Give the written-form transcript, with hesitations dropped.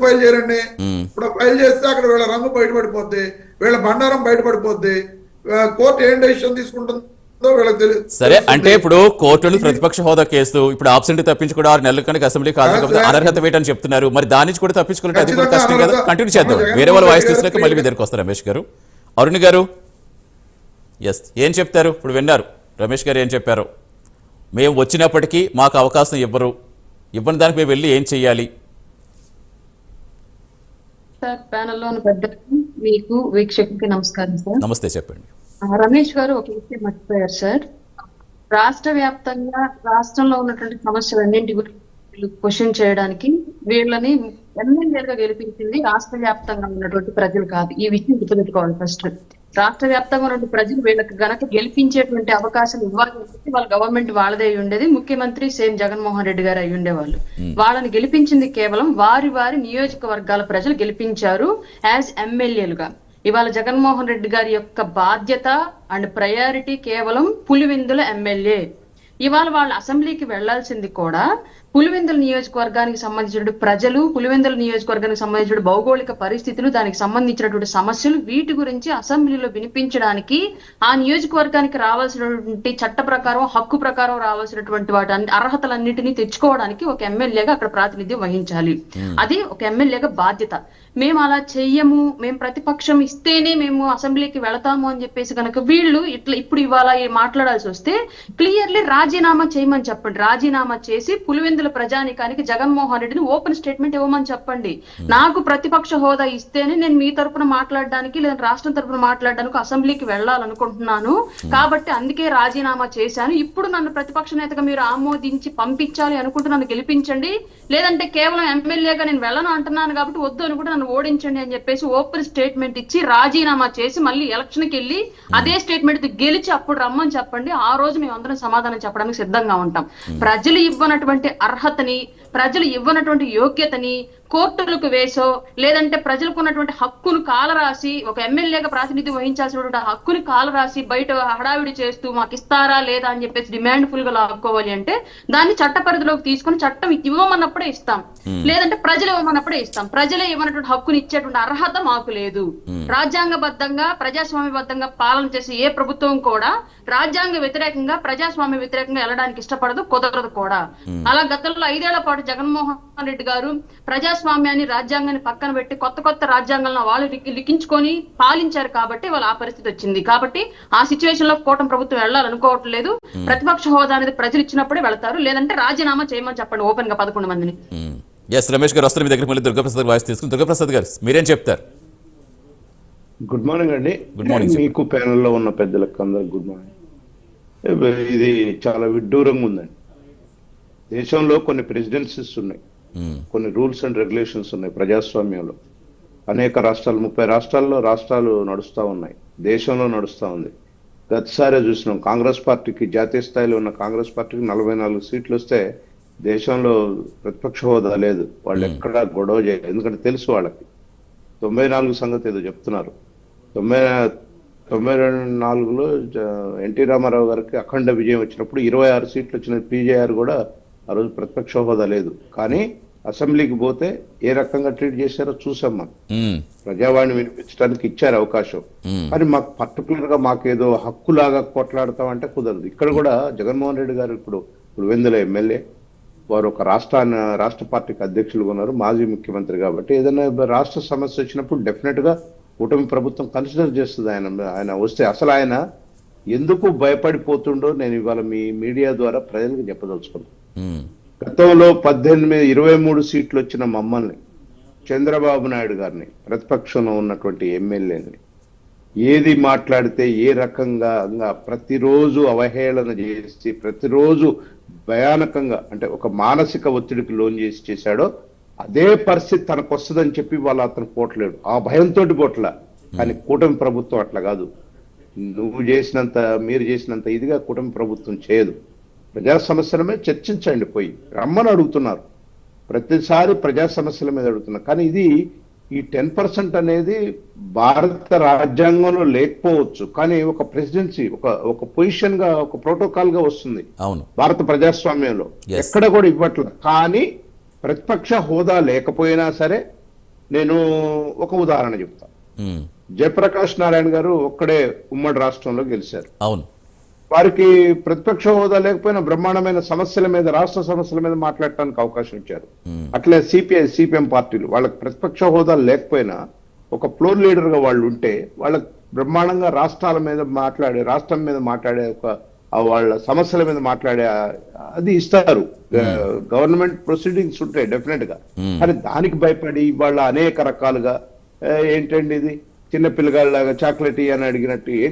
File చేయరండి. ఇప్పుడు file చేస్తే అక్కడ వీళ్ళ రంగు బయటపడిపోద్ది, వీళ్ళ బండారం బయటపడిపోద్ది, కోర్టు ఏం డెసిషన్ తీసుకుంటుందో వీళ్ళకి తెలియదు. సరే, అంటే ఇప్పుడు కోర్టులు ప్రతిపక్ష హోదా కేసు ఇప్పుడు ఆబ్సెంట్ తప్పించుకోవడం 6 నెలల కనుక అసెంబ్లీ కాదు అనర్హత వేయటని చెప్తున్నారు. మరి దాని నుంచి కూడా తప్పించుకుంటే అది కూడా కష్టం కదా. కంటిన్యూ చేద్దాం, వేరే వాళ్ళ వాయిస్ తీసుకున్నాక మళ్ళీ మీ దగ్గరకు వస్తారు రమేష్ గారు. అరుణ్ గారు ఎస్, ఏం చెప్తారు? ఇప్పుడు విన్నారు రమేష్ గారు ఏం చెప్పారు. మేము వచ్చినప్పటికీ మాకు అవకాశం ఇవ్వని దానికి మేము వెళ్ళి ఏం చెయ్యాలి? సార్, ప్యానెల్లో పెద్దలకు మీకు వీక్షకులకి నమస్కారం సార్. నమస్తే, చెప్పండి. రమేష్ గారు ఒక విషయం మర్చిపోయారు సార్. రాష్ట్ర వ్యాప్తంగా రాష్ట్రంలో ఉన్నటువంటి సమస్యలన్నింటి గురించి క్వశ్చన్ చేయడానికి వీళ్ళని ఎమ్మెల్యేలుగా గెలిపించింది రాష్ట్ర వ్యాప్తంగా ఉన్నటువంటి ప్రజలు కాదు. ఈ విషయం గుర్తుపెట్టుకోవాలి. ఫస్ట్ రాష్ట్ర వ్యాప్తంగా ఉన్న ప్రజలు వీళ్ళకి గనక గెలిపించేటువంటి అవకాశం ఇవ్వాలి. వాళ్ళ గవర్నమెంట్ వాళ్ళదే అయి ఉండేది, ముఖ్యమంత్రి సేమ్ జగన్మోహన్ రెడ్డి గారు అయి ఉండేవాళ్ళు. వాళ్ళని గెలిపించింది కేవలం వారి వారి నియోజకవర్గాల ప్రజలు గెలిపించారు యాజ్ ఎమ్మెల్యేలుగా. ఇవాళ జగన్మోహన్ రెడ్డి గారి యొక్క బాధ్యత అండ్ ప్రయారిటీ కేవలం పులివెందుల ఎమ్మెల్యే. ఇవాళ వాళ్ళ అసెంబ్లీకి వెళ్లాల్సింది కూడా పులివెందుల నియోజకవర్గానికి సంబంధించిన ప్రజలు, పులివెందుల నియోజకవర్గానికి సంబంధించిన భౌగోళిక పరిస్థితులు, దానికి సంబంధించినటువంటి సమస్యలు, వీటి గురించి అసెంబ్లీలో వినిపించడానికి ఆ నియోజకవర్గానికి రావాల్సినటువంటి చట్ట ప్రకారం, హక్కు ప్రకారం రావాల్సినటువంటి వాటి అర్హతలన్నింటినీ తెచ్చుకోవడానికి ఒక ఎమ్మెల్యేగా అక్కడ ప్రాతినిధ్యం వహించాలి. అది ఒక ఎమ్మెల్యేగా బాధ్యత. మేము అలా చెయ్యము, మేము ప్రతిపక్షం ఇస్తేనే మేము అసెంబ్లీకి వెళతాము అని చెప్పేసి కనుక వీళ్ళు ఇప్పుడు ఇవాళ మాట్లాడాల్సి వస్తే క్లియర్లీ రాజీనామా చేయమని చెప్పండి. రాజీనామా చేసి పులివెందుల ప్రజానికానికి జగన్మోహన్ రెడ్డిని ఓపెన్ స్టేట్మెంట్ ఇవ్వమని చెప్పండి. నాకు ప్రతిపక్ష హోదా ఇస్తేనే నేను మీ తరపున మాట్లాడడానికి లేదా రాష్ట్రం తరపున మాట్లాడడానికి అసెంబ్లీకి వెళ్ళాలనుకుంటున్నాను, కాబట్టి అందుకే రాజీనామా చేశాను. ఇప్పుడు నన్ను ప్రతిపక్ష నేతగా మీరు ఆమోదించి పంపించాలి అనుకుంటూ నన్ను గెలిపించండి, లేదంటే కేవలం ఎమ్మెల్యేగా నేను వెళ్ళను అంటున్నాను కాబట్టి వద్దు అని కూడా నన్ను ఓడించండి అని చెప్పేసి ఓపెన్ స్టేట్మెంట్ ఇచ్చి రాజీనామా చేసి మళ్ళీ ఎలక్షన్కి వెళ్ళి అదే స్టేట్మెంట్ గెలిచి అప్పుడు రమ్మని చెప్పండి. ఆ రోజు మేము అందరం సమాధానం చెప్పడానికి సిద్ధంగా ఉంటాం. ప్రజలు ఇవ్వనటువంటి అర్హతని, ప్రజలు ఇవ్వనటువంటి యోగ్యతని కోర్టులకు వేసో లేదంటే ప్రజలకు ఉన్నటువంటి హక్కును కాలరాసి, ఒక ఎమ్మెల్యేగా ప్రాతినిధ్యం వహించాల్సినటువంటి హక్కుని కాలరాసి బయట హడావిడి చేస్తూ మాకు ఇస్తారా లేదా అని చెప్పేసి డిమాండ్ ఫుల్ గా లాక్కోవాలి అంటే దాన్ని చట్ట పరిధిలోకి తీసుకుని చట్టం ఇవ్వమన్నప్పుడే ఇస్తాం, లేదంటే ప్రజలు ఇవ్వమన్నప్పుడే ఇస్తాం. ప్రజలే ఇవ్వనటువంటి హక్కుని ఇచ్చేటువంటి అర్హత మాకు లేదు. రాజ్యాంగబద్ధంగా ప్రజాస్వామ్యబద్ధంగా పాలన చేసే ఏ ప్రభుత్వం కూడా రాజ్యాంగ వ్యతిరేకంగా, ప్రజాస్వామ్య వ్యతిరేకంగా వెళ్ళడానికి ఇష్టపడదు, కుదరదు కూడా. అలా గతంలో 5 ఏళ్ల పాటు జగన్మోహన్ రెడ్డి గారు ప్రజాస్వామ్యాన్ని, రాజ్యాంగాన్ని పక్కన పెట్టి కొత్త రాజ్యాంగాలను వాళ్ళు లిఖించుకొని పాలించారు కాబట్టి వాళ్ళు ఆ పరిస్థితి వచ్చింది. కాబట్టి ఆ సిచ్యువేషన్ లో కూటమి ప్రభుత్వం వెళ్ళాలనుకోవట్లేదు. ప్రతిపక్ష హోదా అనేది ప్రజలు ఇచ్చినప్పుడే వెళ్తారు, లేదంటే రాజీనామా చేయమని చెప్పండి ఓపెన్ గా 11 మందిని. రమేష్ గారు వస్తారు మీ దగ్గర. మళ్ళీ దుర్గాప్రసాద్ వాయిస్ తీసుకుని, దుర్గాప్రసాద్ గారు మీరేం చెప్తారు? గుడ్ మార్నింగ్ అండి. Good morning. మీకు ప్యానెల్లో ఉన్న పెద్దలకు అందరికి గుడ్ మార్నింగ్. ఇది చాలా విడ్డూరంగా ఉందండి. దేశంలో కొన్ని ప్రెసిడెన్సీస్ ఉన్నాయి, కొన్ని రూల్స్ అండ్ రెగ్యులేషన్స్ ఉన్నాయి. ప్రజాస్వామ్యంలో అనేక రాష్ట్రాలు, 30 రాష్ట్రాల్లో రాష్ట్రాలు నడుస్తూ ఉన్నాయి, దేశంలో నడుస్తూ ఉంది. గతసారే చూసినాం, కాంగ్రెస్ పార్టీకి, జాతీయ స్థాయిలో ఉన్న కాంగ్రెస్ పార్టీకి 44 సీట్లు వస్తే దేశంలో ప్రతిపక్ష హోదా లేదు. వాళ్ళు ఎక్కడా గొడవ చేయలేదు, ఎందుకంటే తెలుసు వాళ్ళకి. 94 సంగతి ఏదో చెప్తున్నారు. 94లో ఎన్టీ రామారావు గారికి అఖండ విజయం వచ్చినప్పుడు 26 సీట్లు వచ్చిన పీజేఆర్ కూడా ఆ రోజు ప్రతిపక్ష హోదా లేదు. కానీ అసెంబ్లీకి పోతే ఏ రకంగా ట్రీట్ చేశారో చూసాం మనం. ప్రజావాణి వినిపించడానికి ఇచ్చారు అవకాశం, కానీ మాకు పర్టికులర్ గా మాకేదో హక్కులాగా కొట్లాడతామంటే కుదరదు. ఇక్కడ కూడా జగన్మోహన్ రెడ్డి గారు ఇప్పుడు వెందుల ఎమ్మెల్యే, వారు ఒక రాష్ట్ర పార్టీకి అధ్యక్షులుగా ఉన్నారు, మాజీ ముఖ్యమంత్రి. కాబట్టి ఏదైనా రాష్ట్ర సమస్య వచ్చినప్పుడు డెఫినెట్ గా కూటమి ప్రభుత్వం కన్సిడర్ చేస్తుంది. ఆయన వస్తే అసలు ఆయన ఎందుకు భయపడిపోతుండో నేను ఇవాళ మీ మీడియా ద్వారా ప్రజలకు చెప్పదలుచుకున్నాను. గతంలో 23 సీట్లు వచ్చిన మమ్మల్ని, చంద్రబాబు నాయుడు గారిని, ప్రతిపక్షంలో ఉన్నటువంటి ఎమ్మెల్యేని ఏది మాట్లాడితే ఏ రకంగా ప్రతిరోజు అవహేళన చేసి, ప్రతిరోజు భయానకంగా, అంటే ఒక మానసిక ఒత్తిడికి లోన్ చేశాడో అదే పరిస్థితి తనకు వస్తుందని చెప్పి వాళ్ళు అతను పోట్లేడు, ఆ భయంతో పోట్లా. కానీ కూటమి ప్రభుత్వం అట్లా కాదు. మీరు చేసినంత ఇదిగా కూటమి ప్రభుత్వం చేయదు. ప్రజా సమస్యల మీద చర్చించండి, పోయి రమ్మని అడుగుతున్నారు, ప్రతిసారి ప్రజా సమస్యల మీద అడుగుతున్నారు. కానీ ఇది ఈ 10% అనేది భారత రాజ్యాంగంలో లేకపోవచ్చు, కానీ ఒక ప్రెసిడెన్సీ, ఒక పొజిషన్ గా, ఒక ప్రోటోకాల్ గా వస్తుంది భారత ప్రజాస్వామ్యంలో. ఎక్కడ కూడా ఇవ్వట్లేదు. కానీ ప్రతిపక్ష హోదా లేకపోయినా సరే నేను ఒక ఉదాహరణ చెప్తా. ఉమ్, జయప్రకాష్ నారాయణ గారు ఒక్కడే ఉమ్మడి రాష్ట్రంలో గెలిచారు. అవును. వారికి ప్రతిపక్ష హోదా లేకపోయినా బ్రహ్మాండమైన సమస్యల మీద, రాష్ట్ర సమస్యల మీద మాట్లాడటానికి అవకాశం ఇచ్చారు. అట్లే సిపిఎం పార్టీలు వాళ్ళకి ప్రతిపక్ష హోదా లేకపోయినా ఒక ఫ్లోర్ లీడర్ గా వాళ్ళు ఉంటే వాళ్ళకి బ్రహ్మాండంగా రాష్ట్రం మీద మాట్లాడే వాళ్ళ సమస్యల మీద మాట్లాడే అది ఇస్తారు. గవర్నమెంట్ ప్రొసీడింగ్స్ ఉంటాయి డెఫినెట్ గా. కానీ దానికి భయపడి వాళ్ళ అనేక రకాలుగా ఏంటండి ఇది చిన్న పిల్లగాళ్ళలాగా చాక్లెట్ అని అడిగినట్టు ఏంటి